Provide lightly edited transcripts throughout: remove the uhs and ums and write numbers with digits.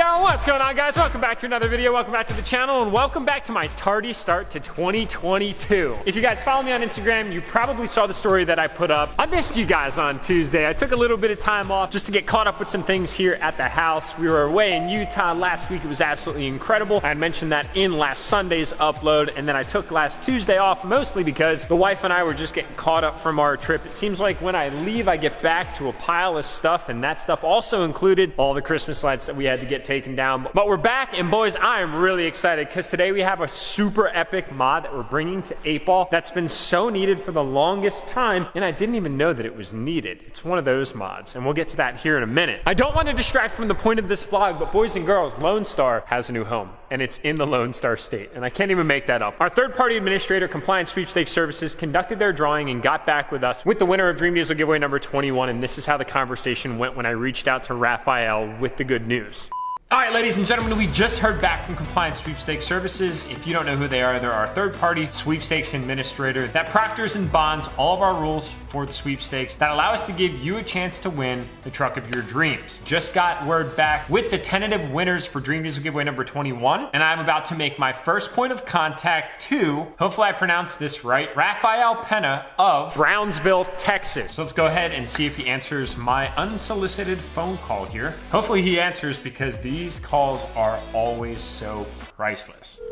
Yo, what's going on, guys? Welcome back to another video. Welcome back to the channel, and welcome back to my tardy start to 2022. If you guys follow me on Instagram, you probably saw the story that I put up. I missed you guys on Tuesday. I took a little bit of time off just to get caught up with some things here at the house. We were away in Utah last week. It was absolutely incredible. I had mentioned that in last Sunday's upload, and then I took last Tuesday off mostly because the wife and I were just getting caught up from our trip. It seems like when I leave, I get back to a pile of stuff, and that stuff also included all the Christmas lights that we had to get taken down. But we're back, and boys, I am really excited because today we have a super epic mod that we're bringing to 8-Ball that's been so needed for the longest time, and I didn't even know that it was needed. It's one of those mods, and we'll get to that here in a minute. I don't want to distract from the point of this vlog, but boys and girls, Lone Star has a new home, and it's in the Lone Star state, and I can't even make that up. Our third-party administrator, Compliance Sweepstakes Services, conducted their drawing and got back with us with the winner of Dream Diesel giveaway number 21, and this is how the conversation went when I reached out to Rafael with the good news. All right, ladies and gentlemen, we just heard back from Compliance Sweepstakes Services. If you don't know who they are, they're our third-party sweepstakes administrator that proctors and bonds all of our rules for the sweepstakes that allow us to give you a chance to win the truck of your dreams. Just got word back with the tentative winners for Dream Diesel giveaway number 21, and I'm about to make my first point of contact to, hopefully I pronounced this right, Rafael Pena of Brownsville, Texas. So let's go ahead and see if he answers my unsolicited phone call here. Hopefully he answers because these calls are always so priceless.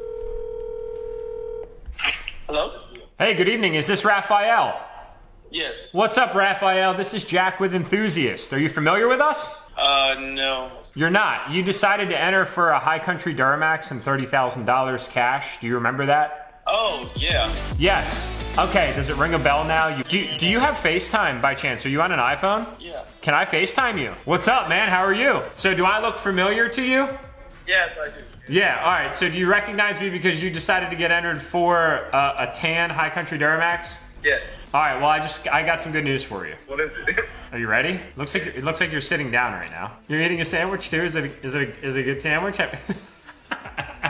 Hello? Hey, good evening. Is this Rafael? Yes. What's up, Rafael? This is Jack with Enthusiast. Are you familiar with us? No. You're not. You decided to enter for a high country DURTYMAX and $30,000 cash. Do you remember that? Oh, yeah. Yes. Okay, does it ring a bell now? Do you have FaceTime by chance? Are you on an iPhone? Yeah. Can I FaceTime you? What's up, man? How are you? So do I look familiar to you? Yes, I do. Yeah, all right. So do you recognize me because you decided to get entered for a tan high country DURTYMAX? Yes. All right, well, I got some good news for you. What is it? Are you ready? It looks like you're sitting down right now. You're eating a sandwich too? Is it a good sandwich?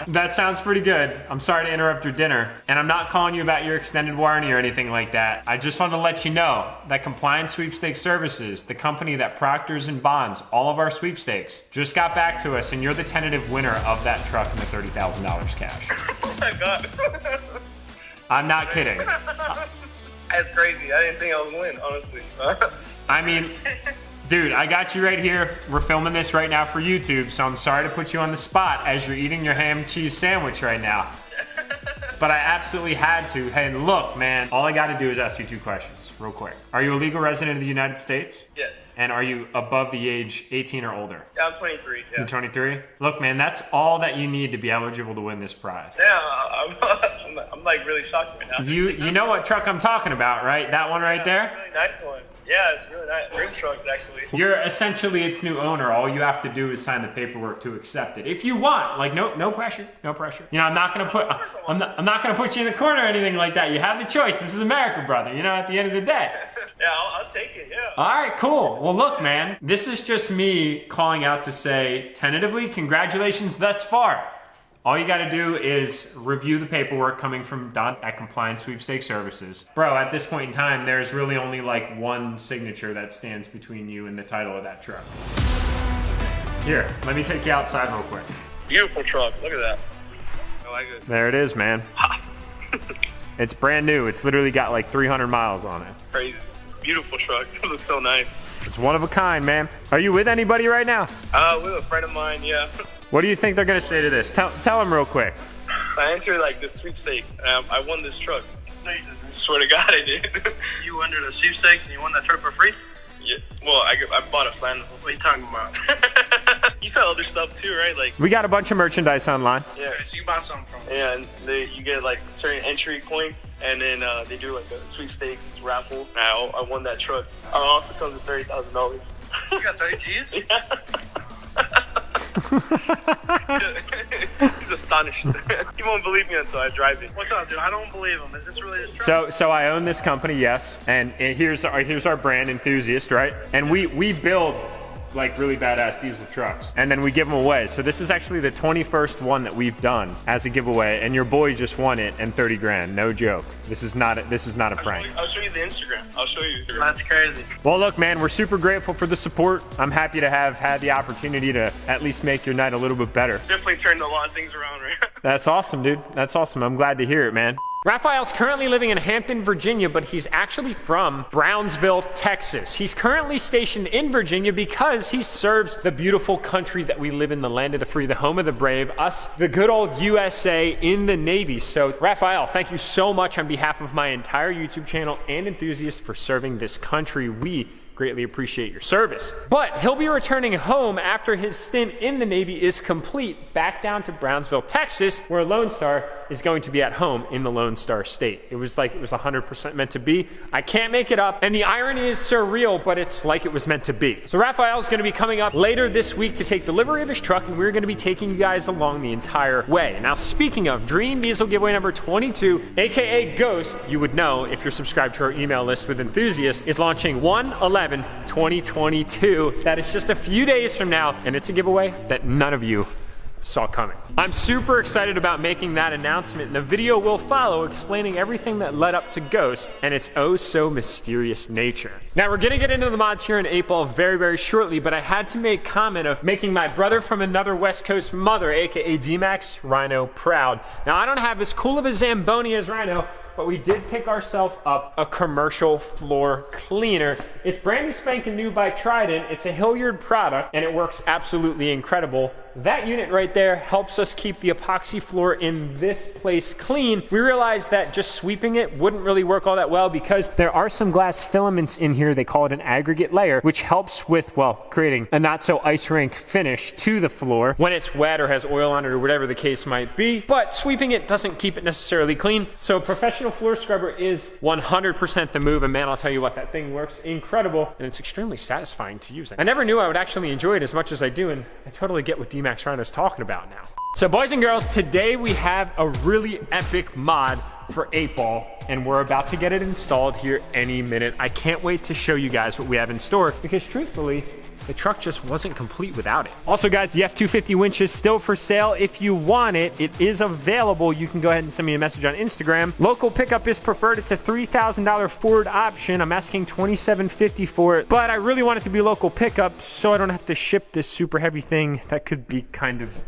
That sounds pretty good. I'm sorry to interrupt your dinner. And I'm not calling you about your extended warranty or anything like that. I just wanted to let you know that Compliance Sweepstakes Services, the company that proctors and bonds all of our sweepstakes, just got back to us, and you're the tentative winner of that truck and the $30,000 cash. Oh my God. I'm not kidding. That's crazy. I didn't think I would win, honestly. I mean, dude, I got you right here. We're filming this right now for YouTube, so I'm sorry to put you on the spot as you're eating your ham and cheese sandwich right now. But I absolutely had to. Hey, look, man, all I got to do is ask you two questions real quick. Are you a legal resident of the United States? Yes. And are you above the age 18 or older? Yeah, I'm 23. Yeah. You're 23? Look, man, that's all that you need to be eligible to win this prize. Yeah, I'm like really shocked right now. You know what truck I'm talking about, right? That one right there? Really nice one. Yeah, it's really nice. Dream trucks, actually. You're essentially its new owner. All you have to do is sign the paperwork to accept it. If you want, like no pressure, no pressure. You know, I'm not gonna put you in the corner or anything like that. You have the choice. This is America, brother. You know, at the end of the day. Yeah, I'll take it. Yeah. All right, cool. Well, look, man, this is just me calling out to say, tentatively, congratulations thus far. All you gotta do is review the paperwork coming from Don at Compliance Sweepstakes Services. Bro, at this point in time, there's really only like one signature that stands between you and the title of that truck. Here, let me take you outside real quick. Beautiful truck. Look at that. I like it. There it is, man. It's brand new. It's literally got like 300 miles on it. Crazy. It's a beautiful truck. It looks so nice. It's one of a kind, man. Are you with anybody right now? With a friend of mine, yeah. What do you think they're gonna say to this? Tell them real quick. So I entered like the sweepstakes, and I won this truck. No, you didn't. I swear to God, I did. You entered the sweepstakes and you won that truck for free? Yeah. Well, I bought a flannel. What are you talking about? You sell other stuff too, right? Like. We got a bunch of merchandise online. Yeah. Okay, so you bought something from them. Yeah, and you get like certain entry points, and then they do like a sweepstakes raffle. And I won that truck. It also comes with $30,000. You got 30 G's? Yeah. He's astonished. He won't believe me until I drive it. What's up, dude? I don't believe him. Is this really his truck? So I own this company, yes, and here's our brand, Enthusiast, right? And we build like really badass diesel trucks, and then we give them away. So this is actually the 21st one that we've done as a giveaway, and your boy just won it and 30 grand. No joke. This is not a prank. I'll show you the Instagram. I'll show you. That's crazy. Well, look, man, we're super grateful for the support. I'm happy to have had the opportunity to at least make your night a little bit better. Definitely turned a lot of things around, right? That's awesome, dude. That's awesome. I'm glad to hear it, man. Rafael's currently living in Hampton, Virginia, but he's actually from Brownsville, Texas. He's currently stationed in Virginia because he serves the beautiful country that we live in, the land of the free, the home of the brave, us, the good old USA in the Navy. So, Rafael, thank you so much on behalf of my entire YouTube channel and enthusiasts for serving this country. We greatly appreciate your service. But he'll be returning home after his stint in the Navy is complete, back down to Brownsville, Texas, where Lone Star is going to be at home in the Lone Star State. It was 100% meant to be. I can't make it up, and the irony is surreal, but it's like it was meant to be. So Rafael's gonna be coming up later this week to take delivery of his truck, and we're gonna be taking you guys along the entire way. Now, speaking of Dream Diesel giveaway number 22, AKA Ghost, you would know if you're subscribed to our email list with enthusiasts, is launching 1/11/2022. That is just a few days from now, and it's a giveaway that none of you saw coming. I'm super excited about making that announcement, and the video will follow explaining everything that led up to Ghost and its oh so mysterious nature. Now, we're gonna get into the mods here in 8-Ball very, very shortly, but I had to make comment of making my brother from another West Coast mother, aka DURTYMAX Rhino, proud. Now, I don't have as cool of a Zamboni as Rhino, but we did pick ourselves up a commercial floor cleaner. It's brand new spanking new by Trident. It's a Hilliard product, and it works absolutely incredible. That unit right there helps us keep the epoxy floor in this place clean. We realized that just sweeping it wouldn't really work all that well because there are some glass filaments in here. They call it an aggregate layer, which helps with, well, creating a not so ice rink finish to the floor when it's wet or has oil on it or whatever the case might be. But sweeping it doesn't keep it necessarily clean. So a professional floor scrubber is 100% the move, and man, I'll tell you what, that thing works incredible, and it's extremely satisfying to use. I never knew I would actually enjoy it as much as I do, and I totally get what DURTYMAX Rhino's talking about now. So boys and girls, today we have a really epic mod for 8-Ball, and we're about to get it installed here any minute. I can't wait to show you guys what we have in store, because truthfully, the truck just wasn't complete without it. Also guys, the F250 winch is still for sale. If you want it, it is available. You can go ahead and send me a message on Instagram. Local pickup is preferred. It's a $3,000 Ford option. I'm asking $2,750 for it, but I really want it to be local pickup so I don't have to ship this super heavy thing that could be kind of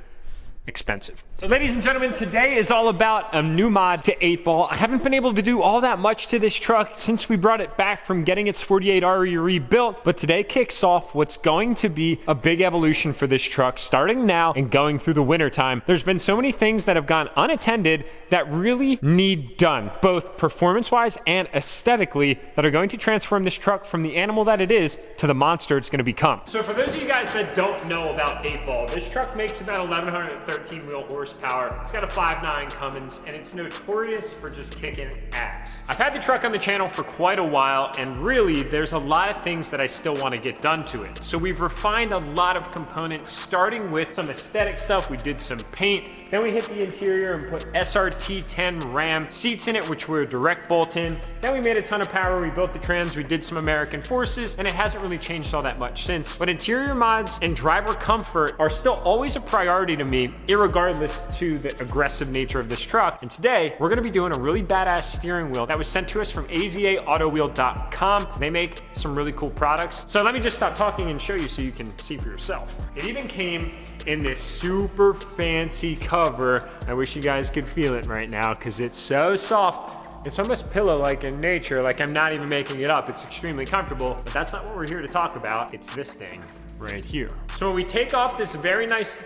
expensive. So ladies and gentlemen, today is all about a new mod to 8-Ball. I haven't been able to do all that much to this truck since we brought it back from getting its 48 RE rebuilt, but today kicks off what's going to be a big evolution for this truck starting now and going through the winter time. There's been so many things that have gone unattended that really need done, both performance-wise and aesthetically, that are going to transform this truck from the animal that it is to the monster it's going to become. So for those of you guys that don't know about 8-Ball, this truck makes about 1,113 wheel horsepower. It's got a 5.9 Cummins, and it's notorious for just kicking ass. I've had the truck on the channel for quite a while, and really, there's a lot of things that I still want to get done to it. So we've refined a lot of components, starting with some aesthetic stuff. We did some paint, then we hit the interior and put SRT10 Ram seats in it, which were direct bolt in. Then we made a ton of power, we built the trans, we did some American Forces, and it hasn't really changed all that much since. But interior mods and driver comfort are still always a priority to me, irregardless to the aggressive nature of this truck. And today, we're gonna be doing a really badass steering wheel that was sent to us from AZAAutowheel.com. They make some really cool products. So let me just stop talking and show you so you can see for yourself. It even came in this super fancy cover. I wish you guys could feel it right now because it's so soft. It's almost pillow-like in nature, like I'm not even making it up. It's extremely comfortable, but that's not what we're here to talk about. It's this thing right here. So when we take off this very nice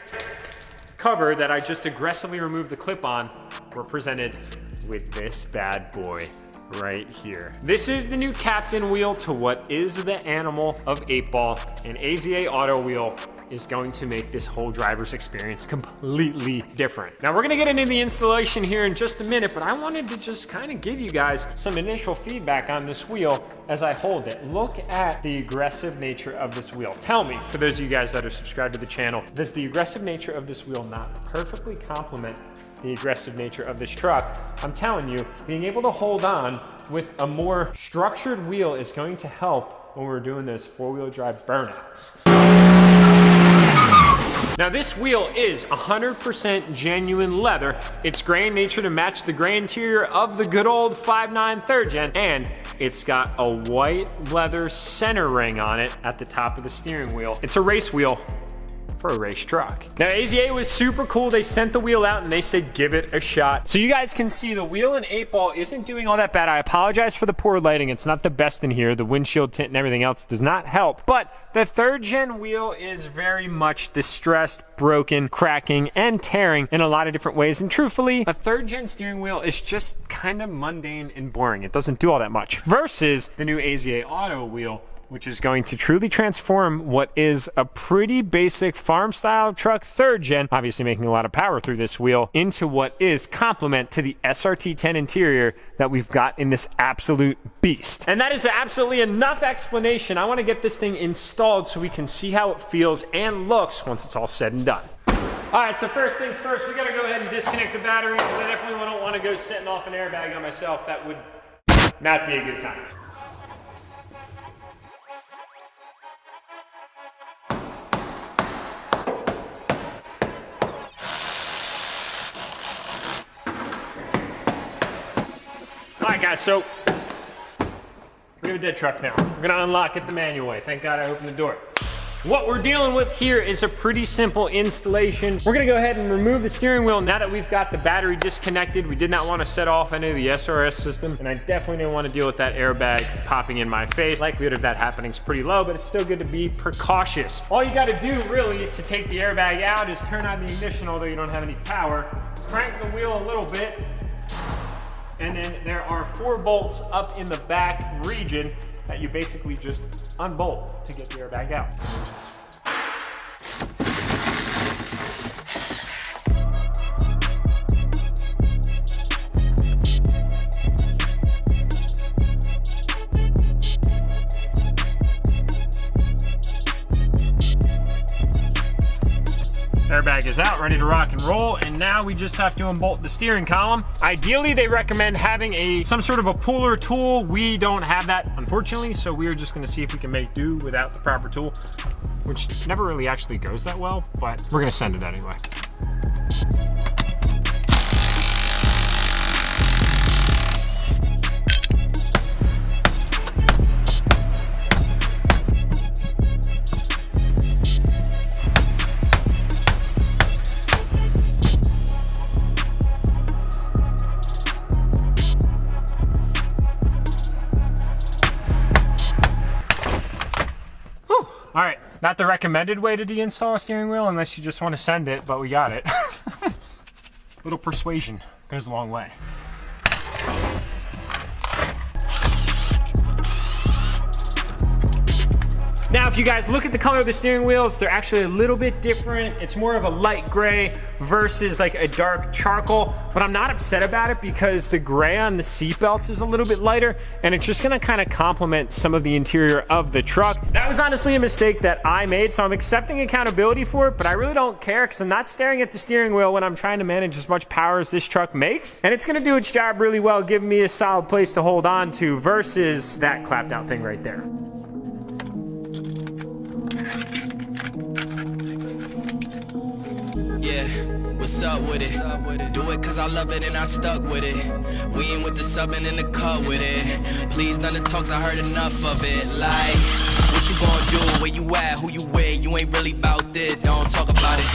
cover that I just aggressively removed the clip on, we're presented with this bad boy right here. This is the new captain wheel to what is the animal of 8-Ball, and AZA Auto Wheel is going to make this whole driver's experience completely different. Now we're gonna get into the installation here in just a minute, but I wanted to just kind of give you guys some initial feedback on this wheel as I hold it. Look at the aggressive nature of this wheel. Tell me, for those of you guys that are subscribed to the channel, does the aggressive nature of this wheel not perfectly complement the aggressive nature of this truck? I'm telling you, being able to hold on with a more structured wheel is going to help when we're doing those four-wheel drive burnouts. Now this wheel is 100% genuine leather. It's gray in nature to match the gray interior of the good old 5.9 3rd gen, and it's got a white leather center ring on it at the top of the steering wheel. It's a race wheel for a race truck. Now AZA was super cool. They sent the wheel out and they said give it a shot. So you guys can see the wheel in 8-ball isn't doing all that bad. I apologize for the poor lighting. It's not the best in here. The windshield tint and everything else does not help. But the 3rd gen wheel is very much distressed, broken, cracking, and tearing in a lot of different ways. And truthfully, a 3rd gen steering wheel is just kind of mundane and boring. It doesn't do all that much. Versus the new AZA Auto wheel, which is going to truly transform what is a pretty basic farm style truck 3rd gen, obviously making a lot of power through this wheel, into what is complement to the SRT10 interior that we've got in this absolute beast. And that is absolutely enough explanation. I want to get this thing installed so we can see how it feels and looks once it's all said and done. All right, so first things first, we gotta go ahead and disconnect the battery because I definitely don't want to go setting off an airbag on myself. That would not be a good time. All right, guys, so we have a dead truck now. We're gonna unlock it the manual way. Thank God I opened the door. What we're dealing with here is a pretty simple installation. We're gonna go ahead and remove the steering wheel now that we've got the battery disconnected. We did not want to set off any of the SRS system, and I definitely didn't want to deal with that airbag popping in my face. Likelihood of that happening is pretty low, but it's still good to be precautious. All you gotta do really to take the airbag out is turn on the ignition, although you don't have any power, crank the wheel a little bit, and then there are 4 bolts up in the back region that you basically just unbolt to get the airbag out. Airbag is out, ready to rock and roll, and now we just have to unbolt the steering column. Ideally, they recommend having some sort of a puller tool. We don't have that, unfortunately, so we're just gonna see if we can make do without the proper tool, which never really actually goes that well, but we're gonna send it anyway. All right, not the recommended way to deinstall a steering wheel unless you just want to send it, but we got it. Little persuasion goes a long way. Now, if you guys look at the color of the steering wheels, they're actually a little bit different. It's more of a light gray versus like a dark charcoal, but I'm not upset about it because the gray on the seat belts is a little bit lighter, and it's just gonna kind of complement some of the interior of the truck. That was honestly a mistake that I made, so I'm accepting accountability for it, but I really don't care because I'm not staring at the steering wheel when I'm trying to manage as much power as this truck makes, and it's gonna do its job really well, giving me a solid place to hold on to versus that clapped out thing right there. Yeah, what's up with it? Do it cause I love it and I stuck with it. We ain't with the subbing in the cut with it. Please none of the talks, I heard enough of it. Like, what you gonna do? Where you at? Who you with? You ain't really about this, don't talk about it.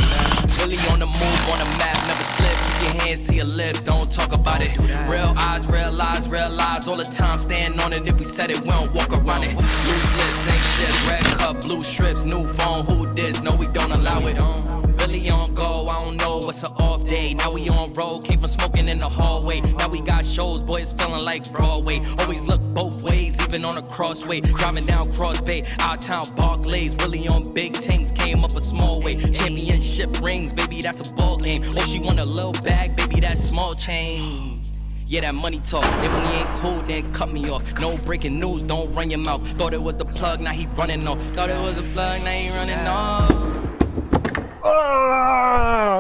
Really on the move, on the map, never slip. Keep your hands to your lips, don't talk about it. Real eyes, real lies all the time. Stand on it, if we said it, we don't walk around it. Loose lips, ain't shit, red cup, blue strips, new phone, who this? No, we don't allow it. Really on go, I don't know what's an off day. Now we on road, came from smoking in the hallway. Now we got shows, boys feeling like Broadway. Always look both ways, even on a crossway. Driving down Cross Bay, out town Barclays. Really on big things, came up a small way. Championship rings, baby, that's a ball game. Oh, she want a little bag, baby, that's small change. Yeah, that money talk. If we ain't cool, then cut me off. No breaking news, don't run your mouth. Thought it was the plug, now he running off. Thought it was a plug, now he running off.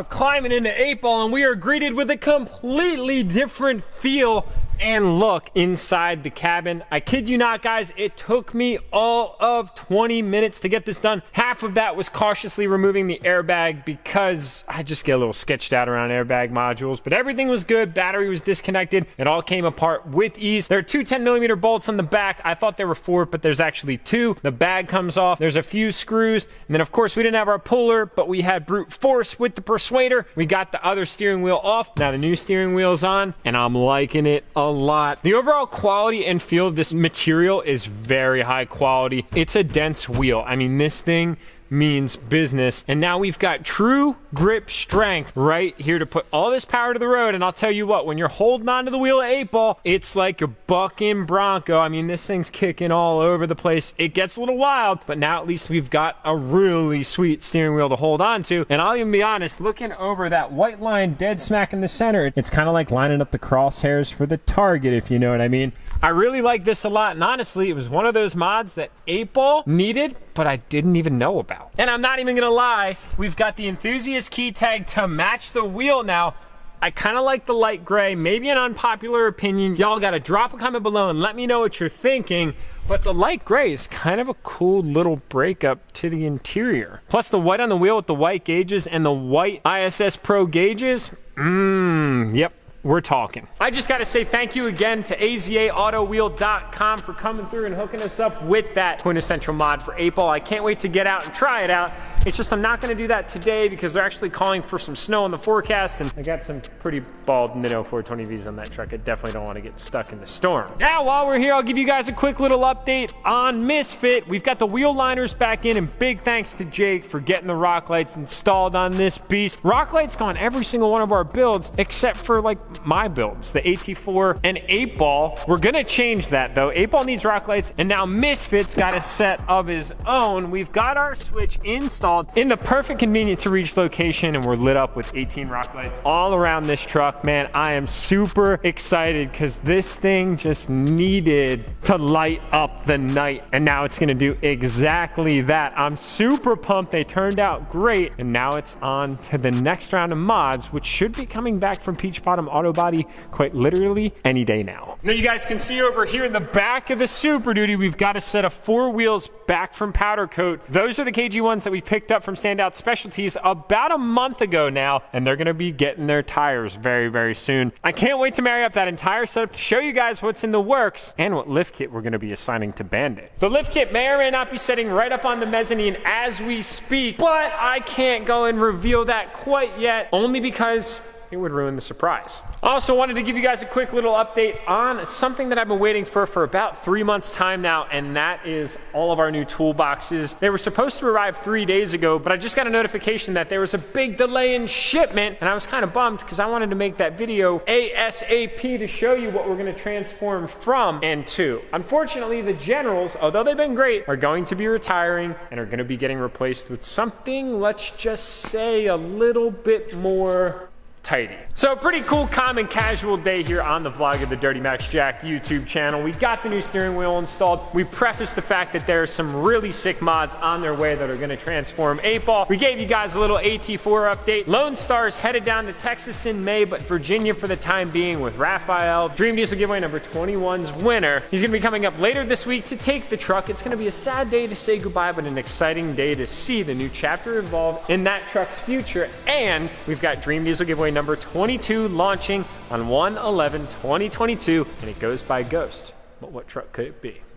Climbing into 8-ball, and we are greeted with a completely different feel and look inside the cabin. I kid you not, guys, it took me all of 20 minutes to get this done. Half of that was cautiously removing the airbag because I just get a little sketched out around airbag modules, but everything was good. Battery was disconnected. It all came apart with ease. There are two 10mm bolts on the back. I thought there were 4, but there's actually 2. The bag comes off. There's a few screws. And then, of course, we didn't have our puller, but we had brute force with the persuader. We got the other steering wheel off. Now the new steering wheel's on, and I'm liking it a lot. The overall quality and feel of this material is very high quality. It's a dense wheel. I mean, this thing means business. And now we've got true grip strength right here to put all this power to the road. And I'll tell you what, when you're holding onto the wheel at 8-ball, it's like you're bucking bronco. I mean, this thing's kicking all over the place. It gets a little wild, but now at least we've got a really sweet steering wheel to hold on to. And I'll even be honest, looking over that white line dead smack in the center, it's kind of like lining up the crosshairs for the target, if you know what I mean. I really like this a lot, and honestly, it was one of those mods that 8-ball needed, but I didn't even know about. And I'm not even gonna lie, we've got the enthusiast key tag to match the wheel now. I kind of like the light gray, maybe an unpopular opinion. Y'all gotta drop a comment below and let me know what you're thinking. But the light gray is kind of a cool little breakup to the interior. Plus the white on the wheel with the white gauges and the white ISS Pro gauges, yep. We're talking. I just got to say thank you again to AZAAutowheel.com for coming through and hooking us up with that quintessential mod for 8-ball. I can't wait to get out and try it out. It's just I'm not going to do that today because they're actually calling for some snow in the forecast, and I got some pretty bald Minnow 420Vs on that truck. I definitely don't want to get stuck in the storm. Now, while we're here, I'll give you guys a quick little update on Misfit. We've got the wheel liners back in, and big thanks to Jake for getting the rock lights installed on this beast. Rock lights go on every single one of our builds except for like my builds, the AT4 and 8-ball. We're gonna change that though. 8-ball needs rock lights, and now Misfit's got a set of his own. We've got our switch installed in the perfect convenient to reach location, and we're lit up with 18 rock lights all around this truck. Man, I am super excited because this thing just needed to light up the night, and now it's gonna do exactly that. I'm super pumped. They turned out great, and now it's on to the next round of mods, which should be coming back from Peach Bottom Auto Body quite literally any day now. Now you guys can see over here in the back of the Super Duty, we've got a set of 4 wheels back from powder coat. Those are the KG ones that we picked up from Standout Specialties about a month ago now, and they're gonna be getting their tires very, very soon. I can't wait to marry up that entire setup to show you guys what's in the works and what lift kit we're gonna be assigning to Bandit. The lift kit may or may not be setting right up on the mezzanine as we speak, but I can't go and reveal that quite yet, only because it would ruin the surprise. I also wanted to give you guys a quick little update on something that I've been waiting for about 3 months time now, and that is all of our new toolboxes. They were supposed to arrive 3 days ago, but I just got a notification that there was a big delay in shipment, and I was kind of bummed because I wanted to make that video ASAP to show you what we're gonna transform from and to. Unfortunately, the Generals, although they've been great, are going to be retiring and are gonna be getting replaced with something, let's just say, a little bit more tidy. So pretty cool, calm, and casual day here on the vlog of the DURTYMAX Jack YouTube channel. We got the new steering wheel installed. We prefaced the fact that there are some really sick mods on their way that are going to transform 8-ball. We gave you guys a little AT4 update. Lone Star's headed down to Texas in May, but Virginia for the time being with Rafael, Dream Diesel giveaway number 21's winner. He's going to be coming up later this week to take the truck. It's going to be a sad day to say goodbye, but an exciting day to see the new chapter evolve in that truck's future. And we've got Dream Diesel giveaway number 22 launching on 1/11/2022, and it goes by Ghost. But what truck could it be?